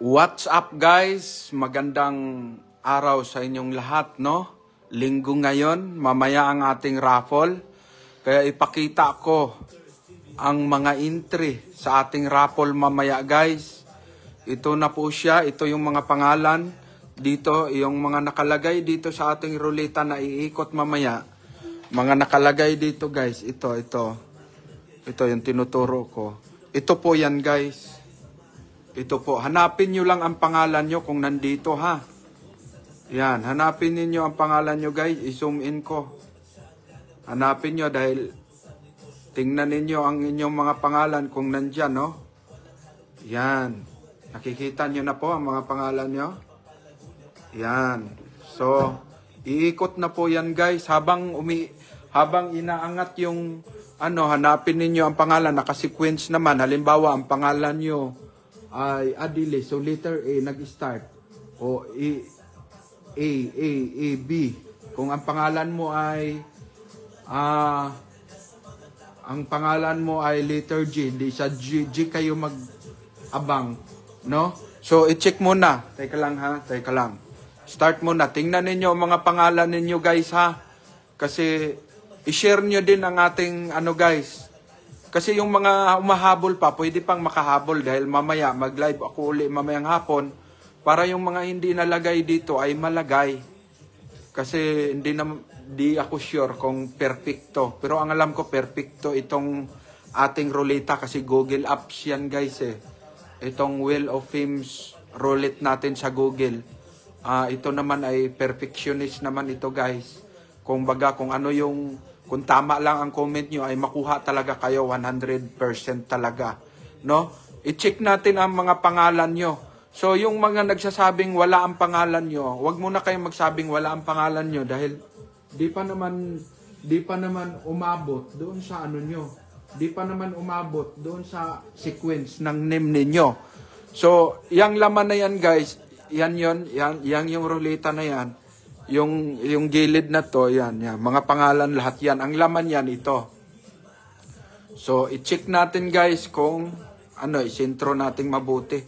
What's up guys? Magandang araw sa inyong lahat, no? Linggo ngayon, mamaya ang ating raffle. Kaya ipakita ko ang mga entry sa ating raffle mamaya guys. Ito na po siya, ito yung mga pangalan. Dito, yung mga nakalagay dito sa ating ruleta na iikot mamaya. Mga nakalagay dito guys, ito. Ito yung tinuturo ko. Ito po yan guys. Ito po, hanapin nyo lang ang pangalan nyo kung nandito ha. Yan, hanapin niyo ang pangalan nyo guys, i-zoom in ko. Hanapin nyo dahil tingnan ninyo ang inyong mga pangalan kung nandyan, no? Yan, nakikita nyo na po ang mga pangalan nyo. Yan, so, iikot na po yan guys habang inaangat yung, hanapin ninyo ang pangalan, nakasequence naman. Halimbawa, ang pangalan nyo ay Adile. So, letter A, nag-start. O, A, B. Kung ang pangalan mo ay, letter G, hindi sa G kayo mag-abang. No? So, i-check muna. Teka lang ha, teka lang. Start muna. Tingnan ninyo ang mga pangalan ninyo guys ha. Kasi, i-share nyo din ang ating, guys. Kasi yung mga umahabol pa, pwede pang makahabol dahil mamaya mag-live ako uli mamayang hapon para yung mga hindi nalagay dito ay malagay. Kasi di ako sure kung perfecto. Pero ang alam ko perfecto itong ating ruleta kasi Google Apps yan guys eh. Itong Wheel of Fames roulette natin sa Google. Ito naman ay perfectionist naman ito guys. Kung tama lang ang comment nyo ay makuha talaga kayo 100% talaga. No? I-check natin ang mga pangalan nyo. So yung mga nagsasabing wala ang pangalan nyo, wag muna kayong magsabing wala ang pangalan nyo dahil di pa naman umabot doon sa nyo. Di pa naman umabot doon sa sequence ng name ninyo. So yung laman na yan guys, yan yung ruleta na yan. Yung gilid na to, yan, mga pangalan lahat yan. Ang laman yan, ito. So, i-check natin guys kung, isintro natin mabuti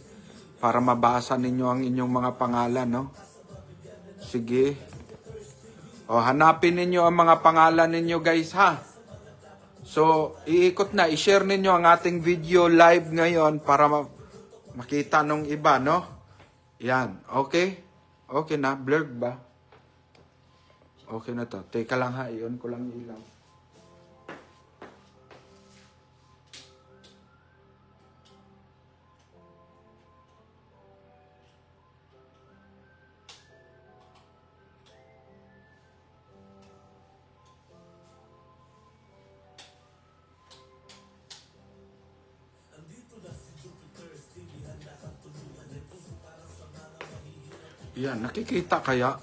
para mabasa ninyo ang inyong mga pangalan, no? Sige. O, hanapin ninyo ang mga pangalan ninyo guys, ha? So, iikot na, i-share ninyo ang ating video live ngayon para makita nung iba, no? Yan, okay? Okay na, blurred ba? Okay na to. Teka lang ha, iyon ko lang ilaw. Yan, nakikita kaya?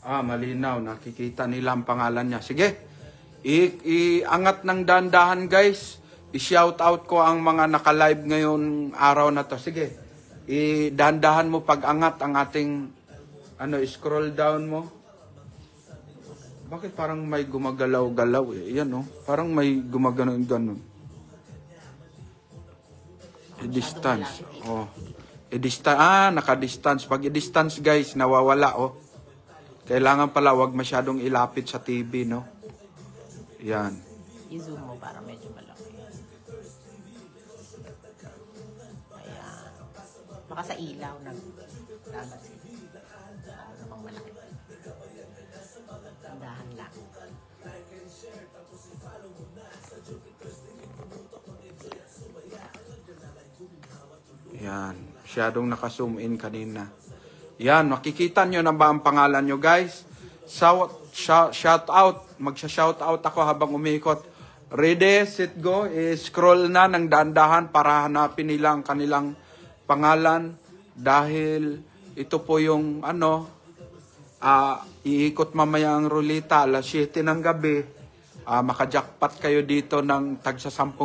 Malinaw. Nakikita nila ang pangalan niya. Sige, iangat ng dandahan guys. I-shout out ko ang mga naka-live ngayon araw na to. Sige, i-dandahan mo pag-angat ang ating, scroll down mo. Bakit parang may gumagalaw-galaw eh? Yan parang may gumagano'n-ganon. I-distance. Naka-distance. Pag i-distance guys, nawawala Kailangan pala wag masyadong ilapit sa TV, no? Yan. I-zoom mo para medyo malaki. Ayan. Baka sa ilaw naglagas. Ano namang malaki. Tandahan lang. Yan. Masyadong naka-zoom in kanina. Yan, makikita nyo na ba ang pangalan nyo guys? Shout out. Magsha-shout out ako habang umikot. Ready, set, go. Scroll na ng dahan-dahan para hanapin nila ang kanilang pangalan. Dahil ito po yung iikot mamaya ang ruleta alas 7 ng gabi. Makajackpot kayo dito ng tagsa 10,000,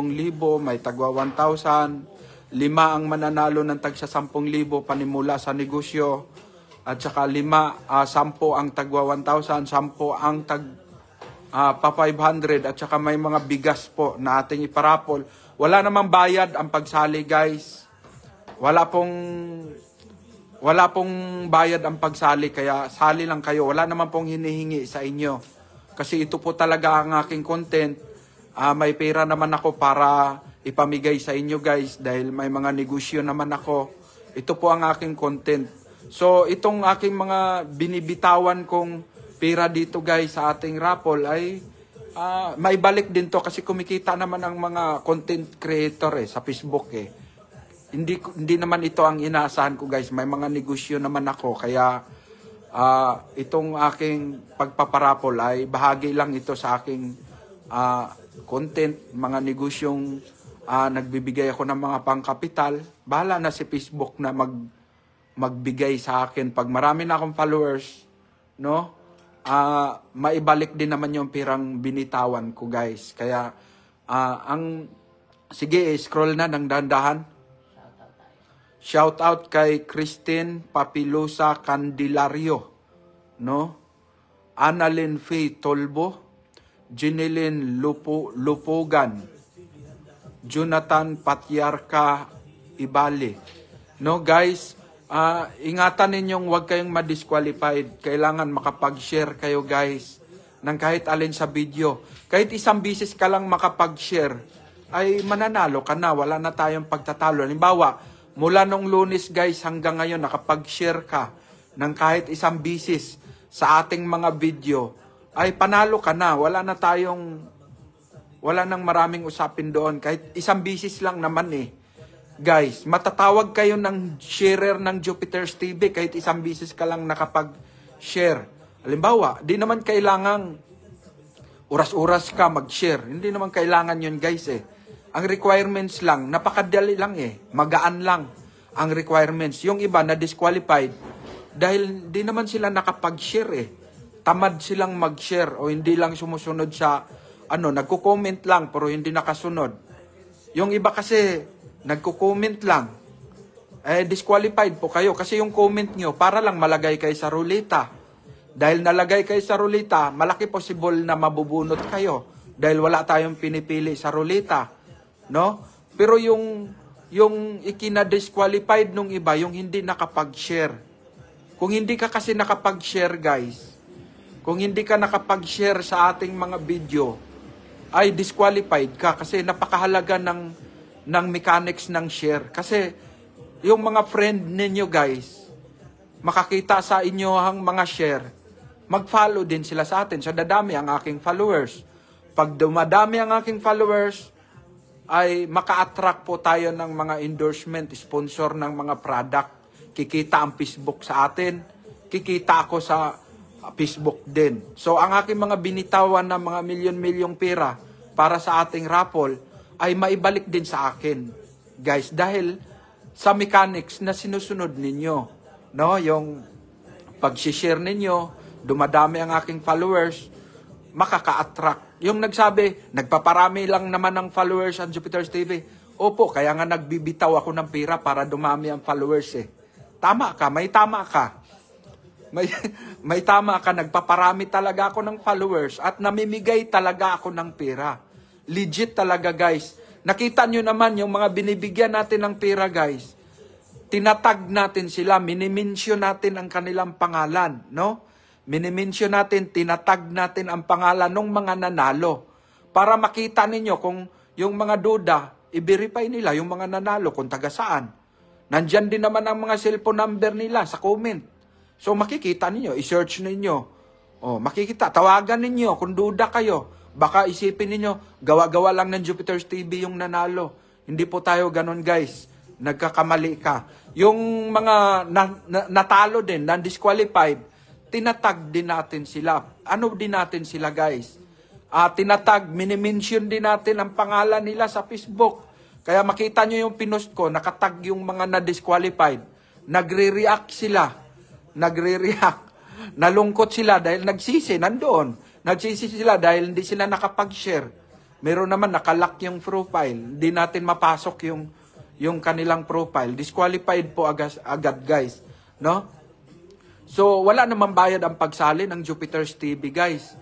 may tagwa 1,000. 5 ang mananalo ng tagsa 10,000 panimula sa negosyo. At saka 10 ang tagwa 1,000, 10 ang pa 500 at saka may mga bigas po na ating iparapol. Wala namang bayad ang pagsali, guys. Wala pong bayad ang pagsali, kaya sali lang kayo. Wala naman pong hinihingi sa inyo. Kasi ito po talaga ang aking content. May pera naman ako para ipamigay sa inyo, guys, dahil may mga negosyo naman ako. Ito po ang aking content. So, itong aking mga binibitawan kong pera dito, guys, sa ating raffle ay maibalik din to kasi kumikita naman ang mga content creator sa Facebook Hindi naman ito ang inaasahan ko, guys. May mga negosyo naman ako. Kaya itong aking pagpaparapol ay bahagi lang ito sa aking content. Mga negosyong nagbibigay ako ng mga pangkapital. Bahala na si Facebook na magbigay sa akin. Pag marami na akong followers, no? Maibalik din naman yung pirang binitawan ko, guys. Kaya sige, scroll na ng dahan-dahan. Shout out kay Christine Papilosa Candelario, no? Annalyn Faye Tolbo, Jeneline Lupogan, Jonathan Patyarka Ibali. No, guys, ingatan ninyong huwag kayong ma-disqualified. Kailangan makapag-share kayo, guys, ng kahit alin sa video. Kahit isang bisis ka lang makapag-share, ay mananalo ka na. Wala na tayong pagtatalo. Halimbawa, mula nung Lunes, guys, hanggang ngayon, nakapag-share ka ng kahit isang bisis sa ating mga video, ay panalo ka na. Wala nang maraming usapin doon. Kahit isang bisis lang naman Guys, matatawag kayo ng sharer ng Jupiter's TV kahit isang bisis ka lang nakapag-share. Halimbawa, di naman kailangang oras-oras ka mag-share. Hindi naman kailangan yun, guys Ang requirements lang, napakadali lang magaan lang ang requirements. Yung iba na disqualified dahil di naman sila nakapag-share Tamad silang mag-share o hindi lang sumusunod sa nagko-comment lang pero hindi nakasunod. Yung iba kasi nagko-comment lang. Disqualified po kayo kasi yung comment nyo para lang malagay kayo sa ruleta. Dahil nalagay kayo sa ruleta, malaki possible na mabubunot kayo dahil wala tayong pinipili sa ruleta. No? Pero yung ikina-disqualified nung iba, yung hindi nakapag-share. Kung hindi ka kasi nakapag-share, guys, kung hindi ka nakapag-share sa ating mga video, ay disqualified ka kasi napakahalaga ng mechanics ng share. Kasi yung mga friend ninyo, guys, makakita sa inyo ang mga share, mag-follow din sila sa atin. So dadami ang aking followers. Pag dumadami ang aking followers, ay maka-attract po tayo ng mga endorsement, sponsor ng mga product. Kikita ang Facebook sa atin, kikita ako sa Facebook din. So ang aking mga binitawan na mga milyon-milyong pera para sa ating raffle ay maibalik din sa akin, guys, dahil sa mechanics na sinusunod ninyo, no? Yung pag-share ninyo, dumadami ang aking followers, makaka-attract. Yung nagsabi, nagpaparami lang naman ng followers ang Jupiter's TV. Opo, kaya nga nagbibitaw ako ng pera para dumami ang followers Tama ka, may tama ka. May tama ka, nagpaparami talaga ako ng followers at namimigay talaga ako ng pera. Legit talaga, guys. Nakita nyo naman yung mga binibigyan natin ng pera, guys. Tinatag natin sila, minimension natin ang kanilang pangalan, no? Minimension natin, tinatag natin ang pangalan ng mga nanalo. Para makita ninyo kung yung mga duda, i-verify nila yung mga nanalo kung taga saan. Nandyan din naman ang mga cellphone number nila sa comment. So makikita ninyo, i-search ninyo. Makikita, tawagan ninyo kung duda kayo. Baka isipin ninyo, gawa-gawa lang ng Jupiter's TV yung nanalo. Hindi po tayo ganun, guys. Nagkakamali ka. Yung mga natalo din, non-disqualified, tinatag din natin sila. Ano din natin sila, guys? Tinatag, minimension din natin ang pangalan nila sa Facebook. Kaya makita nyo yung pinost ko, nakatag yung mga na-disqualified. Nagre-react sila. Nagre-react. Nalungkot sila dahil nagsisi, nandoon. Nagsisi sila dahil hindi sila nakapag-share. Meron naman nakalock yung profile. Hindi natin mapasok yung kanilang profile. Disqualified po agad, guys. No? So, wala namang bayad ang pagsali ng Jupiter's TV, guys.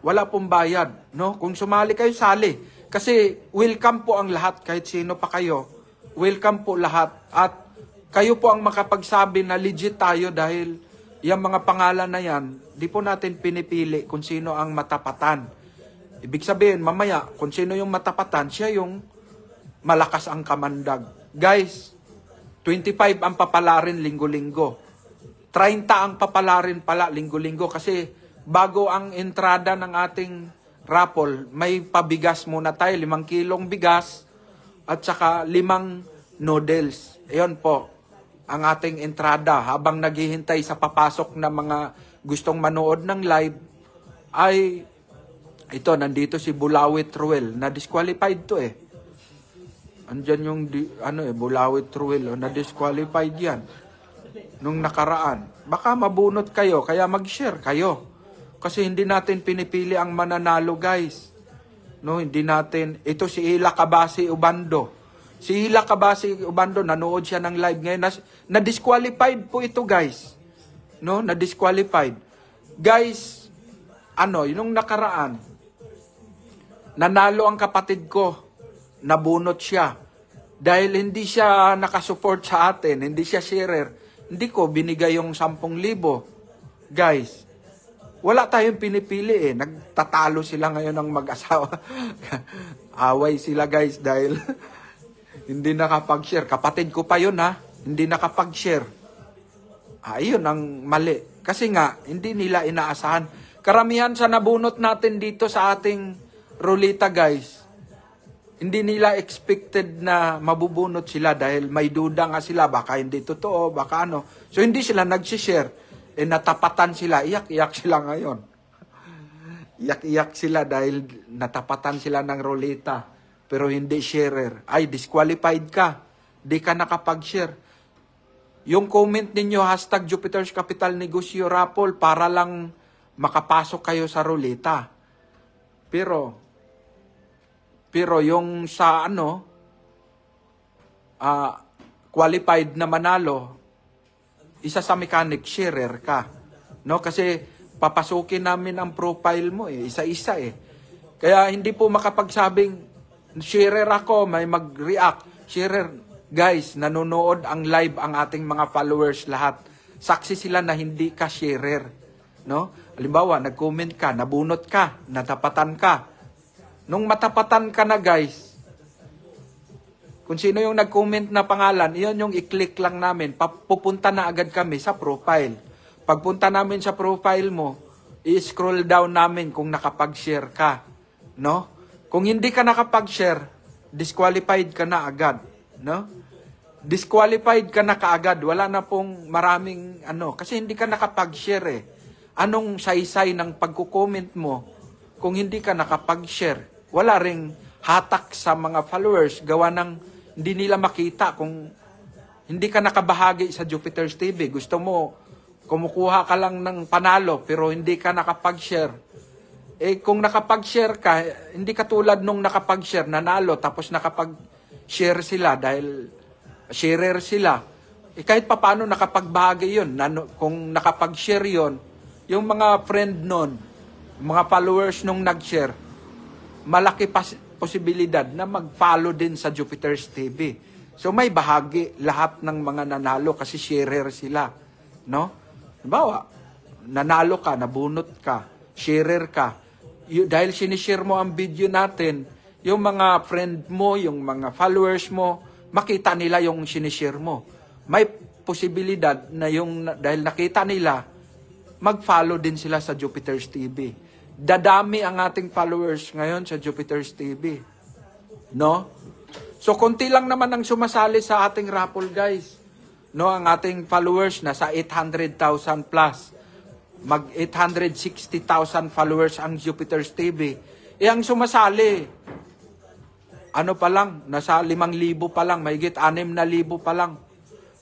Wala pong bayad, no? Kung sumali kayo, sali. Kasi welcome po ang lahat, kahit sino pa kayo. Welcome po lahat. At kayo po ang makapagsabi na legit tayo dahil yung mga pangalan na yan, di po natin pinipili kung sino ang matapatan. Ibig sabihin, mamaya, kung sino yung matapatan, siya yung malakas ang kamandag. Guys, 25 ang papalarin linggo-linggo. 30 ang papalarin pala linggo-linggo kasi bago ang entrada ng ating raffle, may pabigas muna tayo, 5 kilong bigas at saka 5 noodles. Ayan po ang ating entrada. Habang naghihintay sa papasok na mga gustong manood ng live, ay ito, nandito si Bulawit Ruel. Na-disqualified to eh. Andyan yung, Bulawit Ruel. Na-disqualified yan. Nung nakaraan. Baka mabunot kayo, kaya mag-share kayo. Kasi hindi natin pinipili ang mananalo, guys. No, hindi natin. Ito si Ila Kabasi Ubando. Si Ila Kabasi Ubando, nanood siya ng live ngayon. Na-disqualified po ito, guys. No, na-disqualified. Guys, yung nakaraan, nanalo ang kapatid ko. Nabunot siya. Dahil hindi siya nakasupport sa atin, hindi siya sharer, hindi ko binigay yung 10,000. Guys, wala tayong pinipili eh. Nagtatalo sila ngayon ng mag-asawa. Away sila guys dahil hindi nakapag-share. Kapatid ko pa yun ha, hindi nakapag-share. Ayun ang mali. Kasi nga, hindi nila inaasahan. Karamihan sa nabunot natin dito sa ating ruleta guys, hindi nila expected na mabubunot sila dahil may duda nga sila, baka hindi totoo, baka ano. So hindi sila nag-share. Natapatan sila, iyak-iyak sila ngayon. Iyak-iyak sila dahil natapatan sila ng ruleta. Pero hindi sharer. Ay, disqualified ka. Di ka nakapag-share. Yung comment ninyo, #Jupiter's Capital Negosyo Raffle, para lang makapasok kayo sa ruleta. Pero yung sa qualified na manalo, isa sa mechanic, sharer ka. No? Kasi papasukin namin ang profile mo eh, isa-isa eh. Kaya hindi po makapagsabing, sharer ako, may mag-react. Sharer, guys, nanonood ang live ang ating mga followers lahat. Saksi sila na hindi ka sharer. No? Halimbawa, nag-comment ka, nabunot ka, natapatan ka. Nung matapatan ka na guys, kung sino yung nag-comment na pangalan, iyon yung i-click lang namin. Pupunta na agad kami sa profile. Pagpunta namin sa profile mo, i-scroll down namin kung nakapag-share ka. No? Kung hindi ka nakapag-share, disqualified ka na agad. No? Disqualified ka na kaagad. Wala na pong maraming kasi hindi ka nakapag-share eh. Anong saysay ng pagko-comment mo kung hindi ka nakapag-share? Wala ring hatak sa mga followers, gawa ng hindi nila makita kung hindi ka nakabahagi sa Jupiter's TV. Gusto mo, kumukuha ka lang ng panalo, pero hindi ka nakapag-share. Eh, kung nakapag-share ka, hindi katulad nung nakapag-share, nanalo, tapos nakapag-share sila dahil sharer sila. Eh, kahit paano nakapagbahagi yun. Kung nakapag-share yun, yung mga friend nun, mga followers nung nag-share, malaki posibilidad na mag-follow din sa Jupiter's TV. So may bahagi lahat ng mga nanalo kasi sharer sila. No? Halimbawa, nanalo ka, nabunot ka, sharer ka. Dahil sinishare mo ang video natin, yung mga friend mo, yung mga followers mo, makita nila yung sinishare mo. May posibilidad na dahil nakita nila, mag-follow din sila sa Jupiter's TV. Dadami ang ating followers ngayon sa Jupiter's TV. No? So, konti lang naman ang sumasali sa ating raffle, guys. No, ang ating followers nasa 800,000 plus. Mag 860,000 followers ang Jupiter's TV. Eh, ang sumasali, pa lang, nasa 5,000 pa lang, mahigit 6,000 pa lang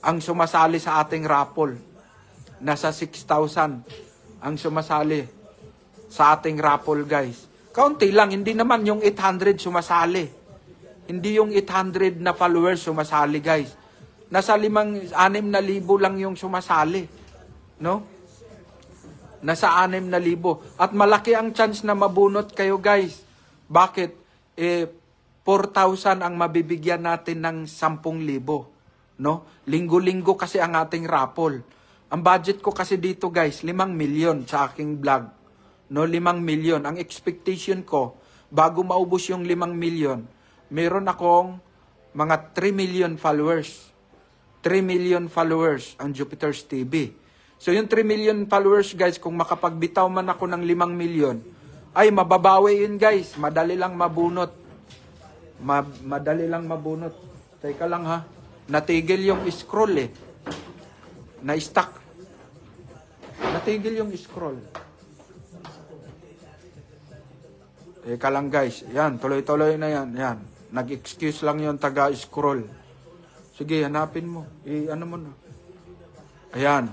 ang sumasali sa ating raffle. Nasa 6,000 ang sumasali sa ating raffle, guys. Kaunti lang, hindi naman yung 800 sumasali. Hindi yung 800 na followers sumasali, guys. Nasa 6,000 lang yung sumasali. No? Nasa 6,000. At malaki ang chance na mabunot kayo, guys. Bakit? 4,000 ang mabibigyan natin ng 10,000. No? Linggo-linggo kasi ang ating raffle. Ang budget ko kasi dito, guys, 5 million sa aking vlog. No, 5 million. Ang expectation ko, bago maubos yung 5 million, meron akong mga 3 million followers. 3 million followers ang Jupiter's TV. So yung 3 million followers, guys, kung makapagbitaw man ako ng 5 million, ay mababawi yun, guys. Madali lang mabunot. Madali lang mabunot. Teka lang ha. Natigil yung scroll eh. Na-stuck. Natigil yung scroll. Teka lang, guys. Yan, tuloy-tuloy na yan. Yan. Nag-excuse lang yung taga-scroll. Sige, hanapin mo. Ano mo na. Ayan.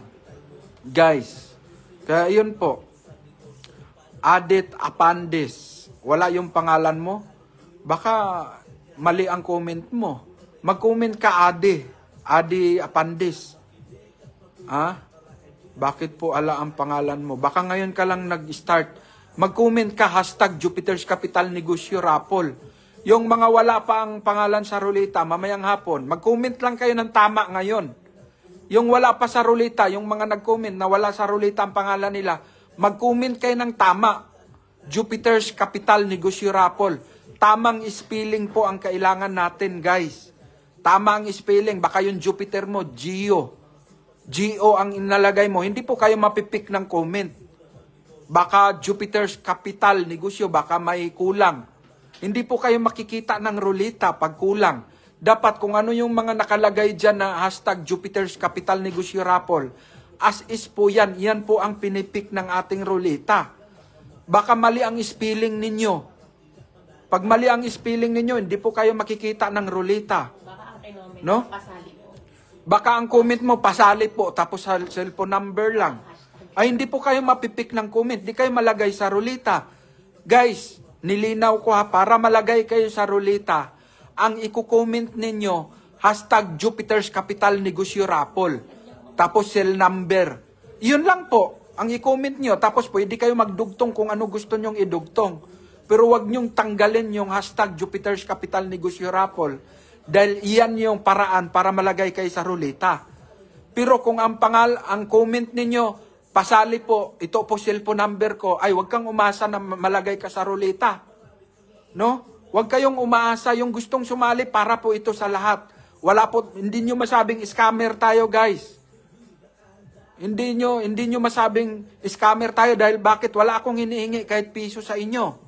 Guys. Kaya yun po. Adit Apandis. Wala yung pangalan mo? Baka mali ang comment mo. Mag-comment ka, Adi. Adi Apandis. Ha? Bakit po ala ang pangalan mo? Baka ngayon ka lang nag-start. Mag-comment ka, #Jupiter's Capital Negosyo Raffle. Yung mga wala pa ang pangalan sa ruleta, mamayang hapon, mag-comment lang kayo ng tama ngayon. Yung wala pa sa ruleta, yung mga nag-comment na wala sa ruleta ang pangalan nila, mag-comment kayo ng tama. Jupiter's Capital Negosyo Raffle. Tamang spelling po ang kailangan natin, guys. Tama ang spelling. Baka yung Jupiter mo, Gio. Gio ang inalagay mo. Hindi po kayo mapipik ng comment. Baka Jupiter's Capital Negosyo, baka may kulang. Hindi po kayo makikita ng ruleta pag kulang. Dapat kung ano yung mga nakalagay dyan na #Jupiter's Capital Negosyo Raffle, as is po yan. Yan po ang pinipik ng ating ruleta. Baka mali ang spelling ninyo. Pag mali ang spelling ninyo, hindi po kayo makikita ng ruleta. Baka ang phenomenon, No? pasali po. Baka ang comment mo, pasali po, tapos cellphone number lang. Ay, hindi po kayo mapipik ng comment. Hindi kayo malagay sa ruleta. Guys, nilinaw ko ha, para malagay kayo sa ruleta, ang i-comment ninyo, #Jupiter's Capital Negosyo Raffle. Tapos cell number. Yun lang po, ang i-comment nyo. Tapos pwede kayo magdugtong kung ano gusto nyong idugtong. Pero wag nyong tanggalin yung #Jupiter's Capital Negosyo Raffle. Dahil iyan yung paraan para malagay kayo sa ruleta. Pero kung ang comment ninyo, pasali po, ito po cellphone number ko, ay wag kang umasa na malagay ka sa ruleta. No? Wag kayong umaasa, yung gustong sumali para po ito sa lahat. Wala po, hindi nyo masabing scammer tayo, guys. Hindi nyo masabing scammer tayo dahil bakit wala akong hinihingi kahit piso sa inyo.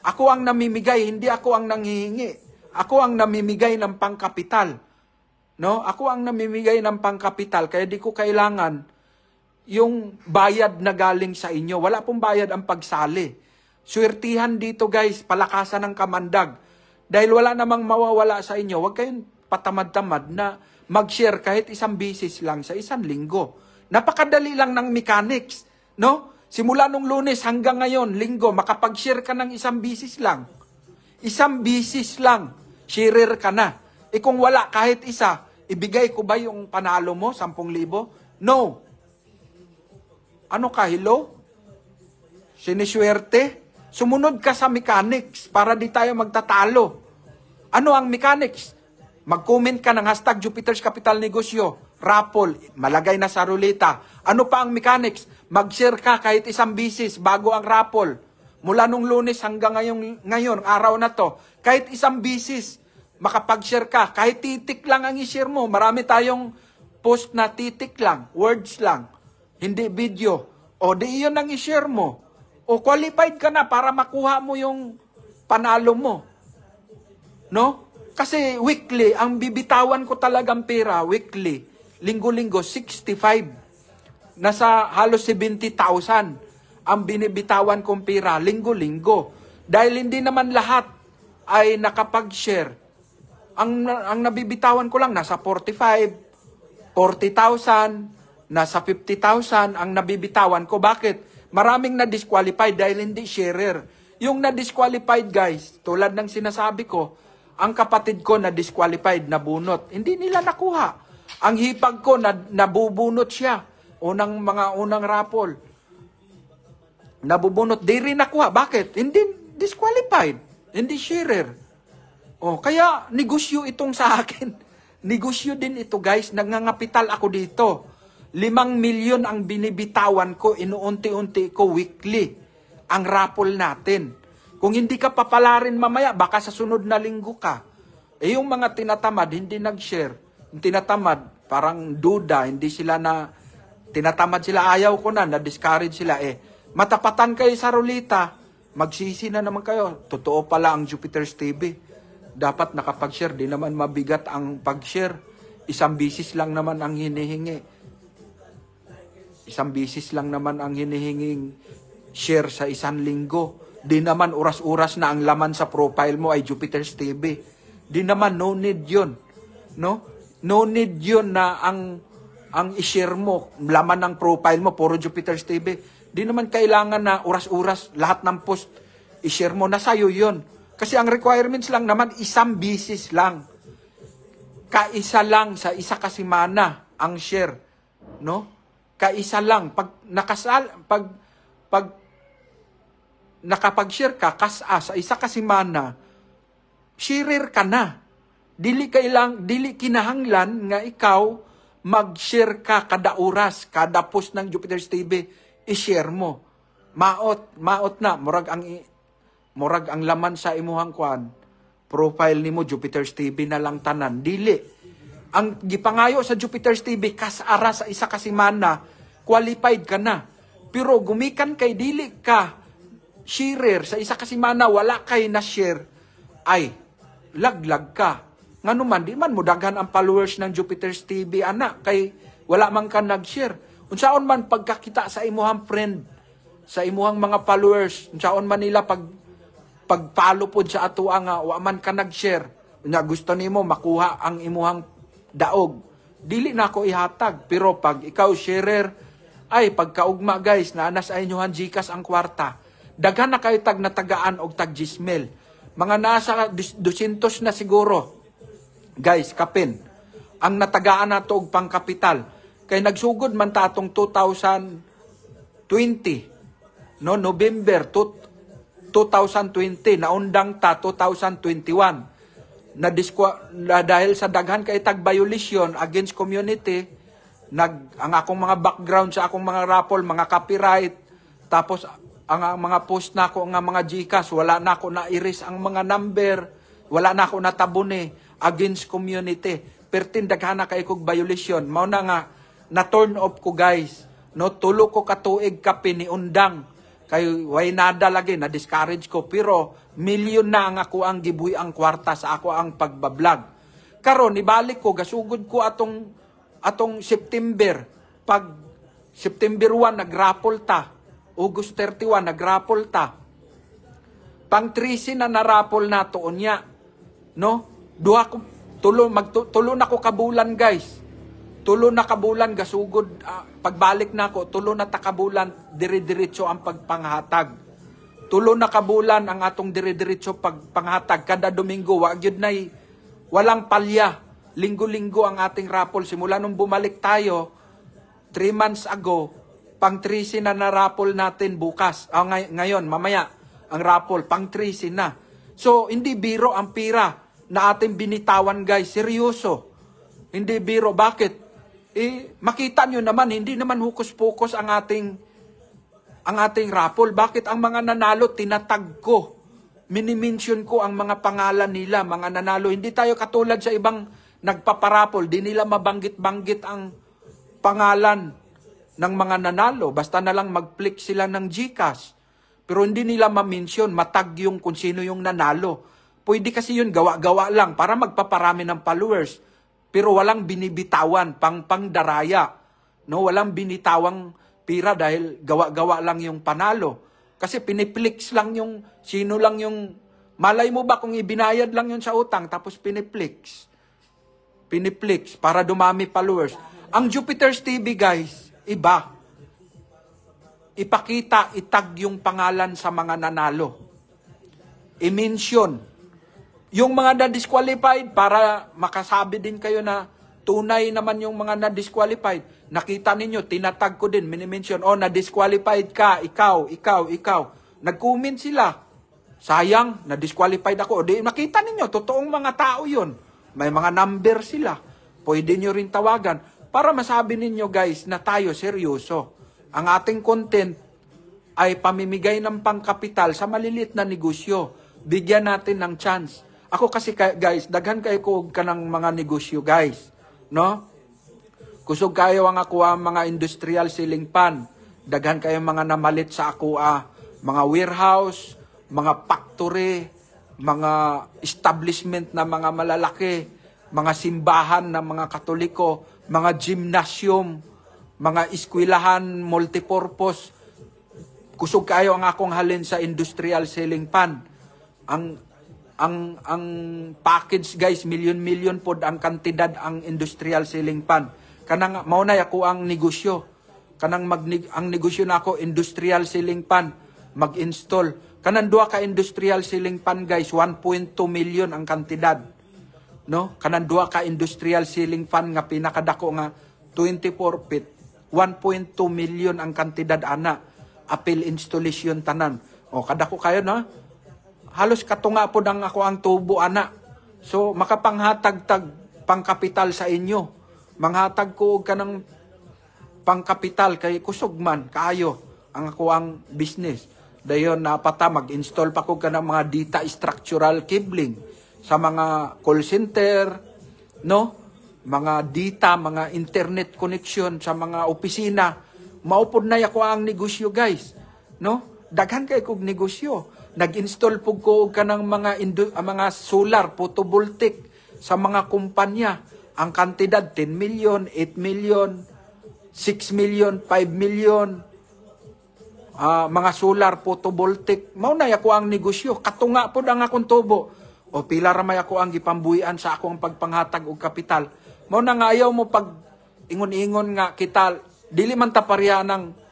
Ako ang namimigay, hindi ako ang nanghihingi. Ako ang namimigay ng pangkapital. No? Ako ang namimigay ng pangkapital, kaya di ko kailangan yung bayad na galing sa inyo. Wala pong bayad ang pagsali. Swertihan dito, guys, palakasan ng kamandag. Dahil wala namang mawawala sa inyo, huwag kayong patamad-tamad na mag-share kahit isang bisis lang sa isang linggo. Napakadali lang ng mechanics, no? Simula nung Lunes hanggang ngayon, linggo, makapag-share ka ng isang bisis lang. Isang bisis lang, sharer ka na. E kung wala kahit isa, ibigay ko ba yung panalo mo, 10,000? No. Ano ka, hello? Siniswerte? Sumunod ka sa mechanics para di tayo magtatalo. Ano ang mechanics? Mag-comment ka ng #Jupiter's Capital Negosyo, raffle, malagay na sa ruleta. Ano pa ang mechanics? Mag-share ka kahit isang bisis bago ang raffle. Mula nung Lunes hanggang ngayon, araw na to, kahit isang bisis, makapag-share ka. Kahit titik lang ang i-share mo. Marami tayong post na titik lang, words lang. Hindi video. O di iyon ang i-share mo. O qualified ka na para makuha mo yung panalo mo. No? Kasi weekly, ang bibitawan ko talagang pera, weekly, linggo-linggo, 65. Nasa halos 70,000 ang binibitawan kong pera, linggo-linggo. Dahil hindi naman lahat ay nakapag-share. Ang nabibitawan ko lang, nasa 45, 40,000, nasa 50,000 ang nabibitawan ko. Bakit? Maraming na-disqualified dahil hindi sharer. Yung na-disqualified, guys, tulad ng sinasabi ko, ang kapatid ko na-disqualified, nabunot. Hindi nila nakuha. Ang hipag ko, nabubunot siya. Unang raffle. nabubunot, di rin nakuha. Bakit? Hindi disqualified. Hindi sharer. Oh, kaya negosyo itong sa akin. Negosyo din ito, guys. Nagngangapital ako dito. 5 milyon ang binibitawan ko, inuunti-unti ko weekly. Ang raffle natin. Kung hindi ka papalarin mamaya, baka sa sunod na linggo ka. Eh yung mga tinatamad, hindi nag-share. Yung tinatamad, parang duda, hindi sila na, tinatamad sila, ayaw ko na-discourage sila. Matapatan kayo sa rulita, magsisi na naman kayo. Totoo pala ang Jupiter's TV. Dapat nakapag-share, di naman mabigat ang pag-share. Isang bisis lang naman ang hinihingi. Isang bisis lang naman ang hinihinging share sa isang linggo. Di naman oras-oras na ang laman sa profile mo ay Jupiter's TV. Di naman, no need yun. No? No need yun na ang i-share mo, laman ng profile mo, puro Jupiter's TV. Di naman kailangan na oras-oras, lahat ng post, i-share mo na sa'yo yun. Kasi ang requirements lang naman, isang bisis lang. Kaisa lang sa isa kasimana ang share. No? Kaisa lang. Pag nakapag-share ka, sa isa kasimana, sharer ka na. Dili kinahanglan nga ikaw mag-share ka kada oras, kada post ng Jupiter's TV, i-share mo. Maot na, murag ang laman sa imuhang kwan, profile nimo Jupiter's TV na lang tanan. Dili. Ang gipangayo sa Jupiter's TV, kasara sa isa kasimana, qualified ka na. Pero gumikan kay dili ka sharer sa isa kasimana, wala kay na share, ay laglag ka. Ngano man, di man mo daghan ang followers ng Jupiter's TV, anak, kay wala man ka nag-share. Unsaon man pagkakita sa imuhang friend, sa imuhang mga followers, unsaon man nila pag-follow po sa ato nga, wa man ka nag-share. Unya gusto nimo makuha ang imuhang daog. Dili na ako ihatag. Pero pag ikaw sharer, ay pagkaugma guys, naanas ay nyohan Gcash ang kwarta. Daghan na kayo tag natagaan og tag gismel. Mga nasa 200 na siguro. Guys, kapin. Ang natagaan nato og pangkapital. Kay nagsugod man ta atong 2020. No, November 2020. Naundang ta 2021. Na dahil sa daghan kay tag violation against community, ang akong mga background sa akong mga raffle, mga copyright, tapos ang mga post na ako nga mga Gcash, wala na ako na-erase ang mga number, wala na ako natabone against community. Pertin daghan na kay kog violation. Mao na nga na turn off ko guys. No, tulo ko katuig kape ni undang. Kay way nada lagi na discourage ko, pero milyon na ang ako ang gibuhi ang kwarta sa ako ang pagbablog. Karon ibalik ko, gasugod ko atong September. Pag September 1 nagrappol ta, August 31 nagrappol ta. Pang 13 na narappol na to unya. No? Tulo na ko kabulan guys. Tulo na kabulan gasugod, pagbalik na ko, tulo na takabulan, dire-diretso ang pagpanghatag. Tulo na kabulan ang atong dire-diretso pagpanghatag. Kada Domingo, walang palya. Linggo-linggo ang ating raffle. Simula nung bumalik tayo, 3 months ago, pang 13 na raffle natin bukas. Ngayon, mamaya, ang raffle, pang 13 na. So, hindi biro ang pira na ating binitawan guys. Seryoso. Hindi biro. Bakit? Makita nyo naman, hindi naman hukus-pukus ang ating raffle. Bakit ang mga nanalo, tinatag ko. Minimension ko ang mga pangalan nila, mga nanalo. Hindi tayo katulad sa ibang nagpaparapol. Di nila mabanggit-banggit ang pangalan ng mga nanalo. Basta na lang mag-click sila ng Gcash. Pero hindi nila ma-mention, matag yung kung sino yung nanalo. Pwede kasi yun, gawa-gawa lang para magpaparami ng followers. Pero walang binibitawan, pangdaraya. No, walang binitawang pira dahil gawa-gawa lang yung panalo. Kasi piniplex lang yung, sino lang yung, malay mo ba kung ibinayad lang yun sa utang, tapos piniplex para dumami followers. Ang Jupiter's TV guys, iba. Ipakita, itag yung pangalan sa mga nanalo. I-mention. Yung mga na-disqualified, para makasabi din kayo na tunay naman yung mga na-disqualified, Nakita ninyo, tinatag ko din, minimension, na-disqualified ka, ikaw. Nag-comment sila. Sayang, na-disqualified ako. Di, nakita ninyo, totoong mga tao yun. May mga number sila. Pwede nyo rin tawagan para masabi ninyo guys na tayo seryoso. Ang ating content ay pamimigay ng pangkapital sa malilit na negosyo. Bigyan natin ng chance. Ako kasi guys, daghan kayo ko ka ng mga negosyo guys. No? Kusog kayo ang ako mga industrial ceiling fan. Daghan kayo mga namalit sa ako mga warehouse, mga factory, mga establishment na mga malalaki, mga simbahan na mga Katoliko, mga gymnasium, mga eskwelahan, multipurpose. Kusog kayo ang akong halin sa industrial ceiling fan. Ang package guys, million pod ang kantidad ang industrial ceiling fan. Kanang maunay ako ang negosyo. Ang negosyo na ako industrial ceiling fan, mag-install. Kanang duha ka industrial ceiling fan guys, 1.2 million ang kantidad. No? Kanang duha ka industrial ceiling fan nga pinakadako nga 24 feet, 1.2 million ang kantidad ana. Appeal installation tanan. Kadako kayo no? Halos katunga po ang ako ang tubo ana. So makapanghatag-tag pangkapital sa inyo. Manghatag ko ka ng pangkapital kay kusog man kaayo ang ako ang business. Dayon napata mag-install pa ko ka ng mga data structural cabling sa mga call center, no? Mga data, mga internet connection sa mga opisina. Maupod na ako ang negosyo guys, no? Daghan kay kog negosyo. Nag-install po ko ka ng mga solar photovoltaic sa mga kumpanya. Ang kantidad 10 million, 8 million, 6 million, 5 million. Mga solar photovoltaic. Maunay ako ang negosyo. Katunga po ang akong tubo. O pila ramay ako ang gipambuhian sa akong pagpanghatag og kapital. Mauna nga ayaw mo pag ingon-ingon nga kita, dili man ta pareha ng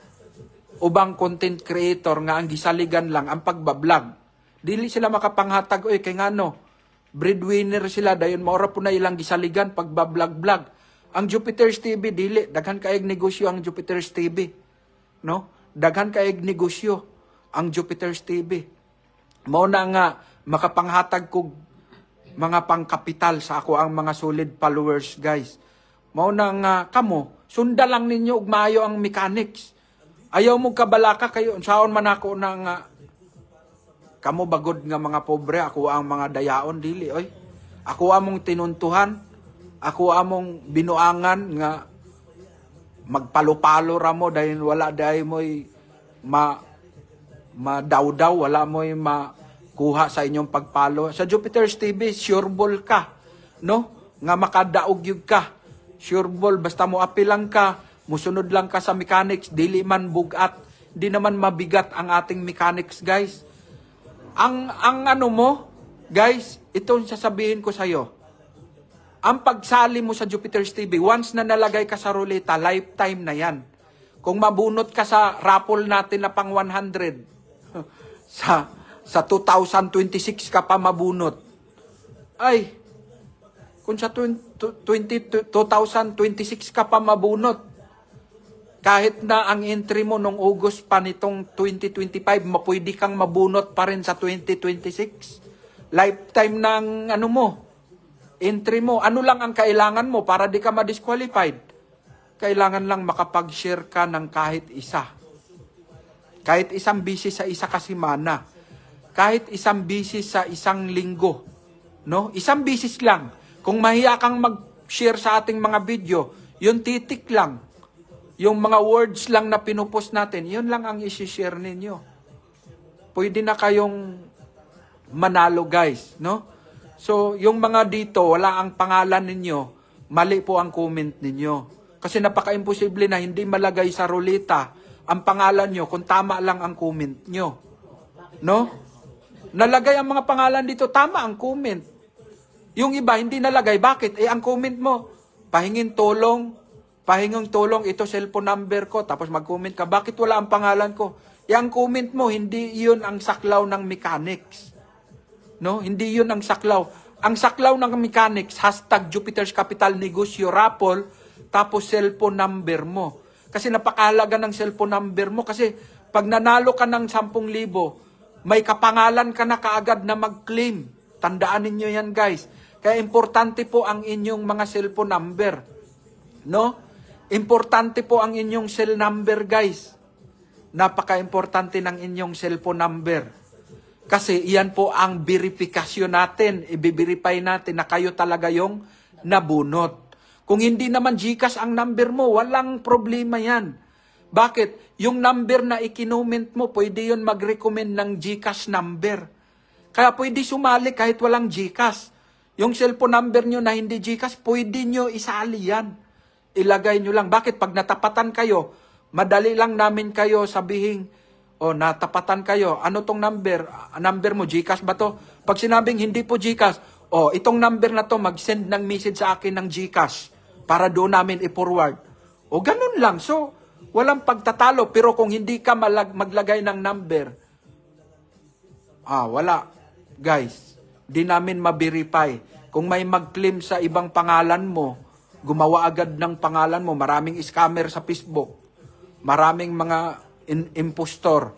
ubang content creator nga ang gisaligan lang ang pagbablog. Dili sila makapanghatag kay ngano breadwinner sila dayon maura po na ilang gisaligan pagbablog-blog. Ang Jupiter's TV dili daghan kaayog negosyo ang Jupiter's TV. No? Daghan kaayog negosyo ang Jupiter's TV. Mao na nga makapanghatag kog mga pangkapital sa ako ang mga solid followers guys. Mao na nga kamo sunda lang ninyo og maayo ang mechanics. Ayaw mo kabalaka kayo. Saon man ako na nga, kamo bagod nga mga pobre, ako ang mga dayaon, dili, oy. Ako among tinuntuhan, ako among binuangan nga magpalo-palo ramo dahil wala dahil mo'y madawdaw, wala mo'y makuha sa inyong pagpalo. Sa Jupiter's TV, sureball ka, no? Nga makadaog yun ka. Sureball, basta mo apilang ka, musunod lang ka sa mechanics, dili man bugat, di naman mabigat ang ating mechanics, guys. Ang ano mo, guys, ito sasabihin ko sa'yo. Ang pagsali mo sa Jupiter's TV, once na nalagay ka sa ruleta, lifetime na yan. Kung mabunot ka sa raffle natin na pang 100, sa 2026 ka pa mabunot, ay, kung sa 2026 ka pa mabunot, kahit na ang entry mo nung August pa nitong 2025, mapwede kang mabunot pa rin sa 2026. Lifetime ng ano mo, entry mo. Ano lang ang kailangan mo para di ka ma-disqualified? Kailangan lang makapag-share ka ng kahit isa. Kahit isang bisis sa isa kasimana. Kahit isang bisis sa isang linggo. No? Isang bisis lang. Kung mahiya kang mag-share sa ating mga video, yun titik lang. Yung mga words lang na pinupost natin, yun lang ang isi-share ninyo. Pwede na kayong manalo guys, no? So, yung mga dito, wala ang pangalan ninyo, mali po ang comment ninyo. Kasi napaka-imposible na hindi malagay sa ruleta ang pangalan nyo kung tama lang ang comment nyo. No? Nalagay ang mga pangalan dito, tama ang comment. Yung iba, hindi nalagay. Bakit? Ang comment mo, pahinging tulong, ito cellphone number ko, tapos mag-comment ka, bakit wala ang pangalan ko? Yung comment mo, hindi yun ang saklaw ng mechanics. No? Hindi yun ang saklaw. Ang saklaw ng mechanics, #Jupiter's Capital Negosyo Raffle, tapos cellphone number mo. Kasi napakahalaga ng cellphone number mo kasi pag nanalo ka ng 10,000, may kapangalan ka na kaagad na mag-claim. Tandaan ninyo yan, guys. Kaya importante po ang inyong mga cellphone number. No? Importante po ang inyong cell number, guys. Napaka-importante ng inyong cellphone number. Kasi iyan po ang verifikasyon natin. I-verify natin na kayo talaga yung nabunot. Kung hindi naman GCash ang number mo, walang problema yan. Bakit? Yung number na ikinoment mo, pwede yun mag-recommend ng GCash number. Kaya pwede sumali kahit walang GCash. Yung cellphone number nyo na hindi GCash, pwede nyo isali yan. Ilagay nyo lang. Bakit? Pag natapatan kayo, madali lang namin kayo sabihin, natapatan kayo. Ano tong number? Number mo, GCash ba to? Pag sinabing hindi po GCash, itong number na to, mag-send ng message sa akin ng GCash para doon namin i-forward. Ganun lang. So, walang pagtatalo. Pero kung hindi ka maglagay ng number, wala. Guys, di namin ma-verify. Kung may mag-claim sa ibang pangalan mo, gumawa agad ng pangalan mo, maraming scammer sa Facebook, maraming mga impostor.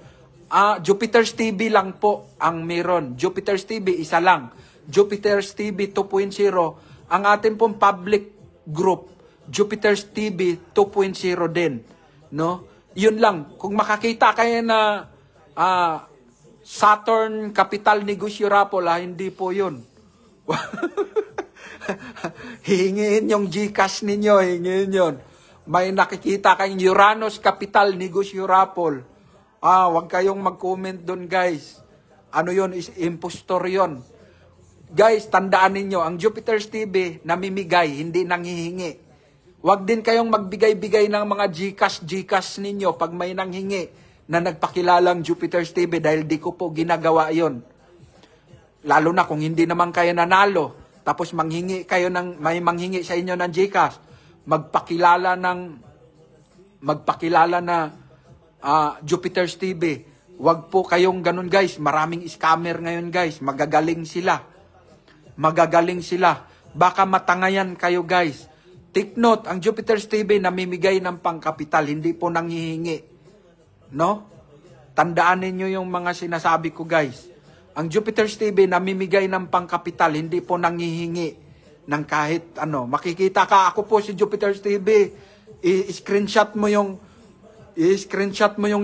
Jupiter's TV lang po ang meron. Jupiter's TV, isa lang. Jupiter's TV 2.0. Ang atin pong public group, Jupiter's TV 2.0 din. No? Yun lang. Kung makakita kayo na Saturn Capital Negosyo Raffle, hindi po yun. Hingin yung GCash ninyo, hingin yun. May nakikita kayong Uranus Capital Negosyo Raffle. Wag kayong mag-comment doon, guys. Ano yun? Impostor yun. Guys, tandaan ninyo, ang Jupiter's TV, namimigay, hindi nanghihingi. Wag din kayong magbigay-bigay ng mga GCash ninyo pag may nanghingi na nagpakilalang Jupiter's TV dahil di ko po ginagawa yon. Lalo na kung hindi naman kayo nanalo, tapos manghingi kayo may manghingi sa inyo ng GCash, magpakilala na Jupiter's TV. Wag po kayong ganun, guys. Maraming scammer ngayon, guys. Magagaling sila. Baka matangayan kayo, guys. Take note, ang Jupiter's TV namimigay ng pangkapital, hindi po nanghihingi. No? Tandaan ninyo yung mga sinasabi ko, guys. Ang Jupiter's TV namimigay ng pangkapital, hindi po nanghihingi ng kahit ano. Makikita ka, ako po si Jupiter's TV. I-screenshot mo yung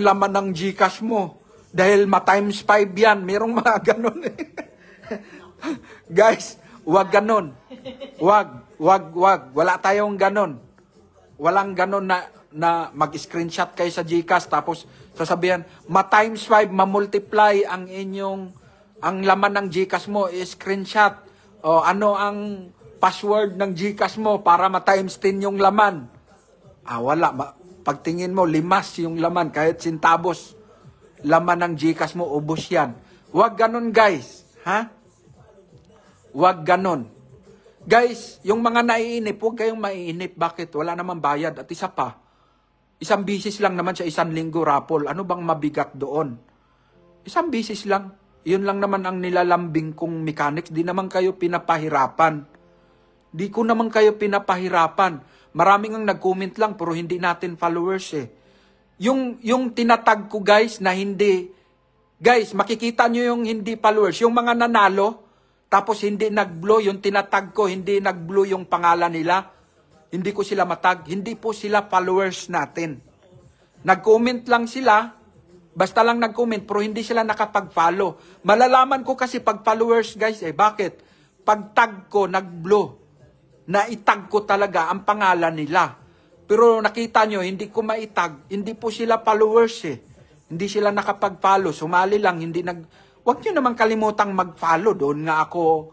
laman ng GCash mo. Dahil ma-times 5 yan. Merong mga ganun eh. Guys, wag ganun. Wag. Wala tayong ganun. Walang ganun na mag-screenshot kayo sa GCash tapos sasabihan, ma-times 5, ma-multiply ang laman ng GCash mo, i-screenshot. Ano ang password ng GCash mo para ma-times 10 yung laman? Wala. Pagtingin mo, limas yung laman, kahit sintabos. Laman ng GCash mo, ubos yan. Wag ganun, guys. Ha? Wag ganun. Guys, yung mga naiinip, huwag kayong maiinip. Bakit? Wala namang bayad. At isa pa, isang bisis lang naman sa isang linggo raffle. Ano bang mabigat doon? Isang bisis lang. Yun lang naman ang nilalambing kong mechanics. Di naman kayo pinapahirapan. Di ko naman kayo pinapahirapan. Maraming ang nag-comment lang, pero hindi natin followers eh. Yung tinatag ko, guys, na hindi, guys, makikita nyo yung hindi followers. Yung mga nanalo, tapos hindi nag-blow, yung tinatag ko, hindi nag-blow yung pangalan nila. Hindi ko sila matag. Hindi po sila followers natin. Nag-comment lang sila, basta lang nag-comment, pero hindi sila nakapag-follow. Malalaman ko kasi pag followers, guys, bakit? Pag tag ko, nag-blow. Naitag ko talaga ang pangalan nila. Pero nakita nyo, hindi ko maitag. Hindi po sila followers eh. Hindi sila nakapag-follow. Sumali lang, Huwag nyo naman kalimutang mag-follow. Doon nga ako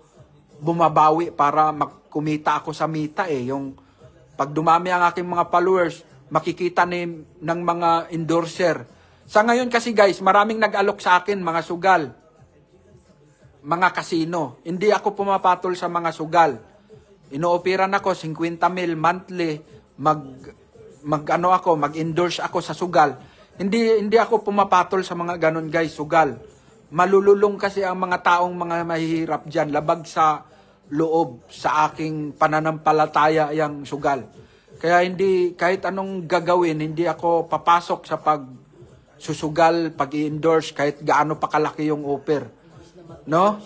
bumabawi para kumita ako sa mita eh. Yung pag dumami ang aking mga followers, makikita ng mga endorser. Sa ngayon kasi, guys, maraming nag-alok sa akin, mga sugal. Mga kasino. Hindi ako pumapatol sa mga sugal. Ino-operan ako 50 mil monthly, mag-endorse ako sa sugal. Hindi ako pumapatol sa mga ganon, guys, sugal. Malululong kasi ang mga taong mga mahihirap diyan, labag sa loob sa aking pananampalataya yang sugal. Kaya hindi, kahit anong gagawin, hindi ako papasok sa pag-susugal, pag-i-endorse, kahit gaano pa kalaki yung offer. No?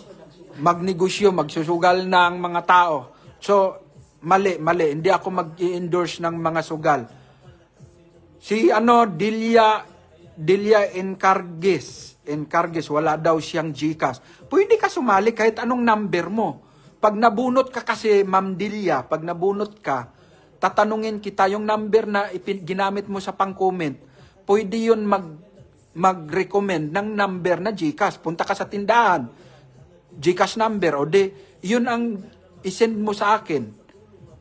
Magnegosyo, magsusugal ng mga tao. So, mali. Hindi ako mag-i-endorse ng mga sugal. Si Delia Encargues, wala daw siyang GCash. Pwede ka sumali kahit anong number mo. Pag nabunot ka kasi, Ma'am Delia, pag nabunot ka, tatanungin kita yung number na ginamit mo sa pang-comment. Pwede yun mag-recommend ng number na GCash. Punta ka sa tindahan, GCash number, o di, yun ang isend mo sa akin.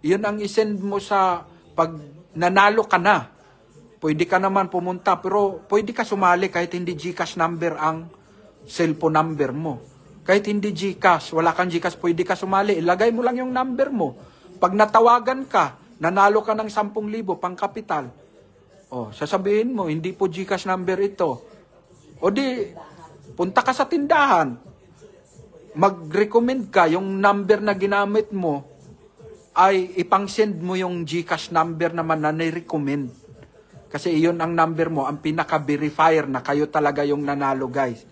Yun ang isend mo sa pag nanalo ka na. Pwede ka naman pumunta, pero pwede ka sumali kahit hindi GCash number ang cellphone number mo. Kahit hindi GCash, wala kang GCash, pwede ka sumali. Ilagay mo lang yung number mo. Pag natawagan ka, nanalo ka ng 10,000 pang kapital. O, sasabihin mo, hindi po GCash number ito. O di, punta ka sa tindahan. Mag-recommend ka, yung number na ginamit mo, ay ipang-send mo yung GCash number naman na ni-recommend. Kasi iyon ang number mo, ang pinaka-verifier na kayo talaga yung nanalo, guys.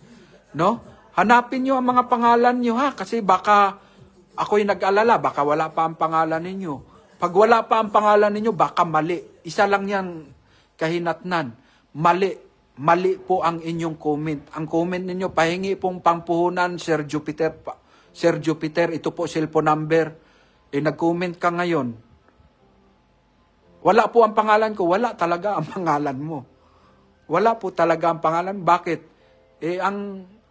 No? Hanapin nyo ang mga pangalan nyo, ha? Kasi baka ako'y nag-alala, baka wala pa ang pangalan ninyo. Pag wala pa ang pangalan ninyo, baka mali. Isa lang yan kahinatnan. Mali po ang inyong comment. Ang comment ninyo, pahingi pong pangpuhunan, Sir Jupiter. Sir Jupiter, ito po cellphone number. Nag-comment ka ngayon. Wala po ang pangalan ko. Wala talaga ang pangalan mo. Wala po talaga ang pangalan. Bakit?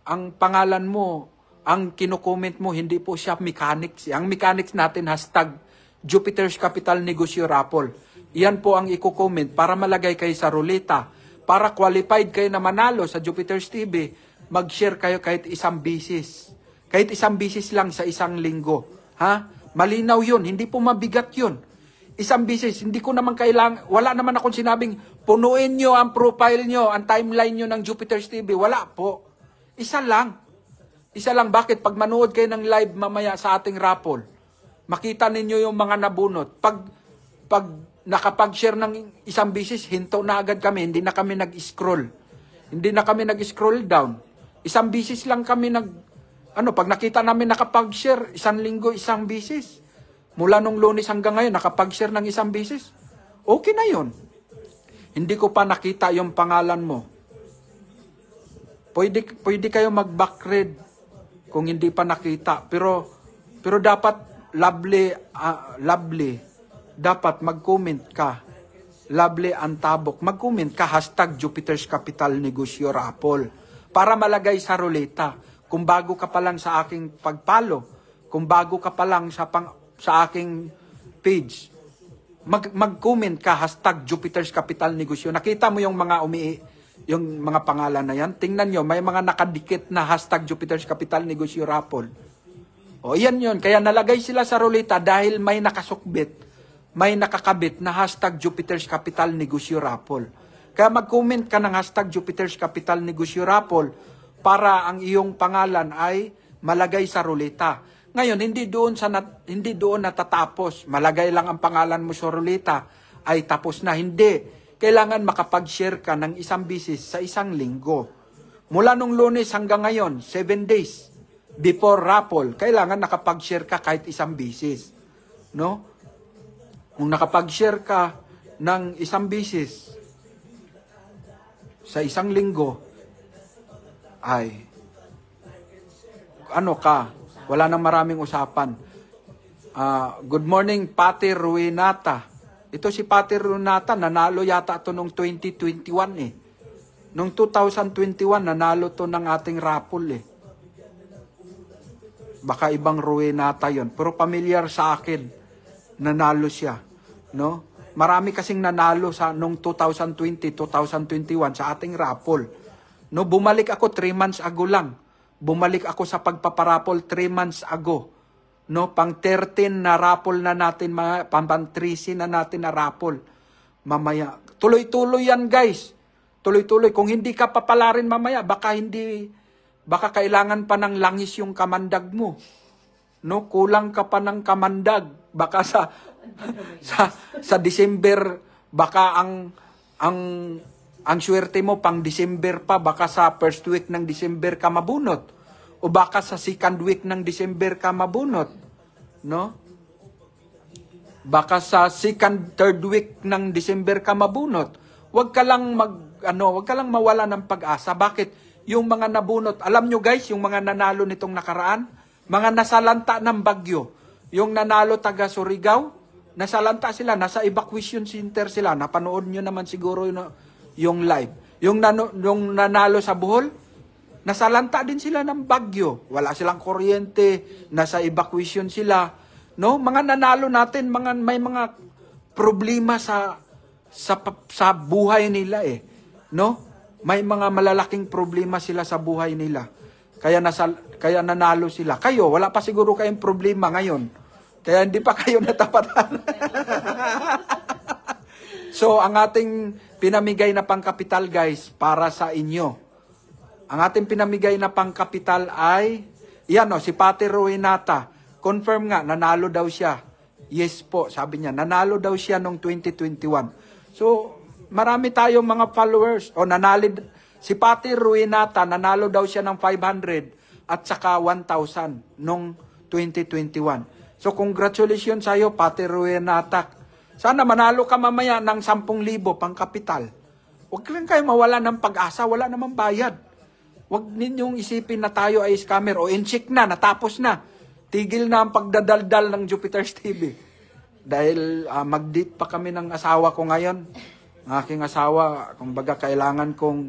Ang pangalan mo, ang kino-comment mo, hindi po siya mechanics. Ang mechanics natin, hashtag Jupiter's Capital Negosyo Raffle. Iyan po ang i-comment para malagay kayo sa ruleta. Para qualified kayo na manalo sa Jupiter's TV, mag-share kayo kahit isang bisis. Kahit isang bisis lang sa isang linggo. Ha? Malinaw yun. Hindi po mabigat yun. Isang bisis. Hindi ko naman kailangan, wala naman akong sinabing, punuin nyo ang profile nyo, ang timeline nyo ng Jupiter's TV. Wala po. Isa lang. Isa lang. Bakit? Pag manood kayo ng live mamaya sa ating raffle, makita ninyo yung mga nabunot. Pag nakapag-share ng isang bisis, hinto na agad kami. Hindi na kami nag-scroll. Hindi na kami nag-scroll down. Isang bisis lang kami pag nakita namin nakapag-share, isang linggo, isang bisis. Mula nung Lunes hanggang ngayon, nakapag-share ng isang bisis. Okay na yun. Hindi ko pa nakita yung pangalan mo. Pwede kayo mag-backread kung hindi pa nakita. Pero dapat lovely, dapat mag-comment ka. Lovely Antabok, mag-comment ka, hashtag Jupiter's Capital Negosyo Raffle. Para malagay sa ruleta. Kung bago ka pa lang sa aking pagpalo, kung bago ka pa lang sa aking page, mag-comment ka, hashtag Jupiter's Capital Negosyo. Nakita mo yung mga pangalan na yan? Tingnan nyo, may mga nakadikit na hashtag Jupiter's Capital Negosyo Raffle. O, yan yun. Kaya nalagay sila sa ruleta dahil may nakasukbit, may nakakabit na hashtag Jupiter's Capital Negosyo Raffle. Kaya mag-comment ka ng hashtag Jupiter's Capital Negosyo Raffle para ang iyong pangalan ay malagay sa ruleta. Ngayon, hindi doon natatapos. Malagay lang ang pangalan mo sa ruleta ay tapos na. Hindi. Kailangan makapag-share ka ng isang bisis sa isang linggo. Mula nung Lunes hanggang ngayon, 7 days. Before raffle, kailangan nakapag-share ka kahit isang bisis. No? Kung nakapag-share ka ng isang bisis sa isang linggo, ay, wala nang maraming usapan. Good morning, Pati Ruinata. Ito si Pati Ruinata, nanalo yata ito noong 2021 Noong 2021, nanalo to ng ating raffle Baka ibang Ruinata yon, pero familiar sa akin, nanalo siya. No? Marami kasing nanalo noong 2020, 2021 sa ating raffle. No, bumalik ako 3 months ago lang. Bumalik ako sa pagpaparapol 3 months ago. No, pang 13 na raffle na natin, pang 13 na natin na raffle. Mamaya, tuloy-tuloy yan, guys. Tuloy-tuloy. Kung hindi ka papalarin mamaya, baka kailangan pa ng langis yung kamandag mo. No, kulang ka pa ng kamandag. Baka sa sa December, baka ang swerte mo pang December pa, baka sa first week ng December ka mabunot. O baka sa second week ng December ka mabunot. No? Baka sa second, third week ng December ka mabunot. Huwag ka lang wag ka lang mawala ng pag-asa. Bakit? Yung mga nabunot, alam nyo guys, yung mga nanalo nitong nakaraan, mga nasalanta ng bagyo, yung nanalo taga Surigao, nasalanta sila, nasa evacuation center sila, napanood nyo naman siguro yung live. Yung nanalo sa Bohol, nasalanta din sila ng bagyo, wala silang kuryente, nasa evacuation sila. No, mga nanalo natin, may mga problema sa buhay nila no? May mga malalaking problema sila sa buhay nila. Kaya nanalo sila. Kayo, wala pa siguro kayong problema ngayon. Kaya hindi pa kayo natapatan. So, ang ating pinamigay na pangkapital guys, para sa inyo. Ang ating pinamigay na pangkapital ay, si Pati Ruinata. Confirm nga, nanalo daw siya. Yes po, sabi niya, nanalo daw siya noong 2021. So, marami tayong mga followers. Si Pati Ruinata, nanalo daw siya ng 500 at saka 1,000 noong 2021. So, congratulations sa'yo, Pati Ruinata. Sana manalo ka mamaya ng 10,000 pang kapital. Huwag lang kayo mawala ng pag-asa, wala namang bayad. Huwag ninyong isipin na tayo ay scammer o in-check na, natapos na. Tigil na ang pagdadaldal ng Jupiter's TV. Dahil mag-date pa kami ng asawa ko ngayon. Ang aking asawa, kumbaga kailangan kong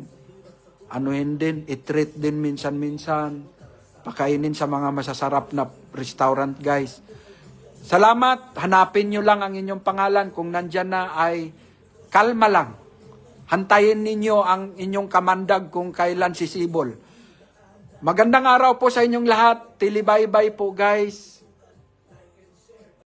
i-treat din minsan-minsan, pakainin sa mga masasarap na restaurant guys. Salamat, hanapin nyo lang ang inyong pangalan. Kung nandyan na ay kalma lang. Hantayin ninyo ang inyong kamandag kung kailan sisibol. Magandang araw po sa inyong lahat. Tilibaybay po guys.